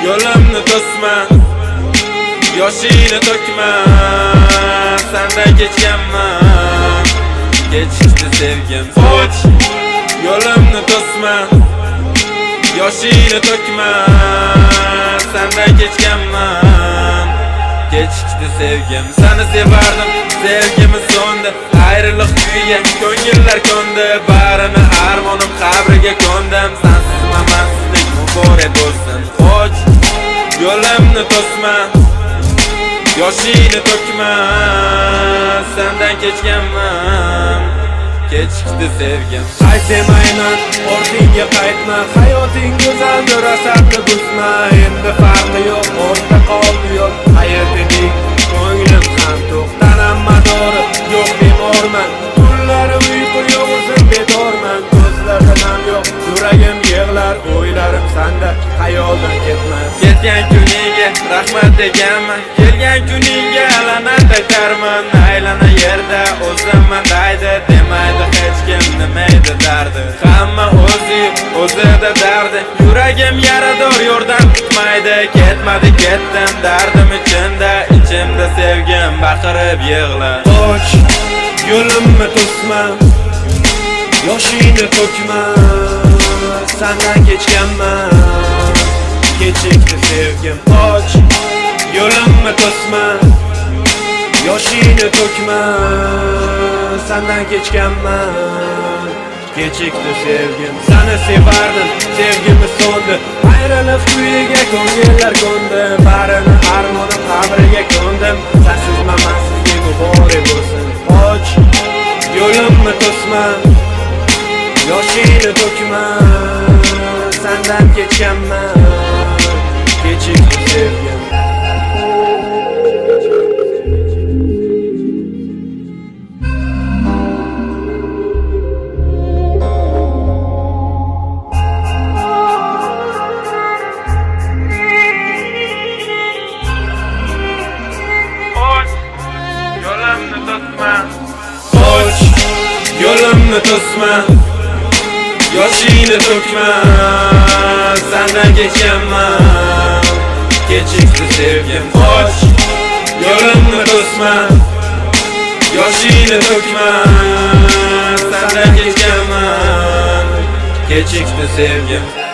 yo'limni to'sma, yoshingni to'kma, sendan kechganman, kechikdi sevgim. Soch, yo'limni to'sma, yoshingni to'kma, sendan kechganman, kechikdi sevgim. Seni sevardim, sevgimiz so'ndi, ayriliq kuyiga ko'ngillar ko'ndi, barini armonim qabriga ko'ndim. Sensiz mamansizlik muborak bo'lsin. Soch, yo'limni to'sma, yoshingni to'kma, sendan kechganman, kechikdi sevgim. Qaytmayman, ortingga qaytma, hayoting go'zaldir, asabni buzma. Endi farqi yo'q, o'rta qoldi yo'l, qayerding, ko'nglim ham to'q, tanam madori yo'q, bemorman, tunlari uyqu yo'q, o'zim bedorman, ko'zlarda nam yo'q, yuragim yig'lar, o'ylarim sanda, xayoldan ketmas. Ketgan kuningga rahmat deganman, kelgan kuningga la'nat aytarman. Aylana yerda o'zimman deydi, demaydi hech kim nimaydi dardi. Hamma o'zida dardi, yuragim yarador, yordam kutmaydi. Ketmadi ketdim dardim ichimda sevgim baqirib yig'lar. Soch, yo'limni to'sma, yoshingni to'kma, sendan kechganman, kechikdi sevgim. Soch, yo'limni to'sma, yoshingni to'kma, sendan kechganman, kechikdi sevgim. Seni sevardim, sevgimiz so'ndi, ayriliq kuyiga ko'ngillar ko'ndi, barini armonim qabriga ko'ndim. Sensiz mamansizlik muborak bo'lsin. Soch, yo'limni to'sma, yoshingni to'kma, sendan kechganman, kechikdi sevgim. Soch, yo'limni to'sma, yoshingni to'kma, sendan kechganman, kechikdi sevgim. Soch, yo'limni to'sma, yoshingni to'kma, sendan kechganman, kechikdi sevgim.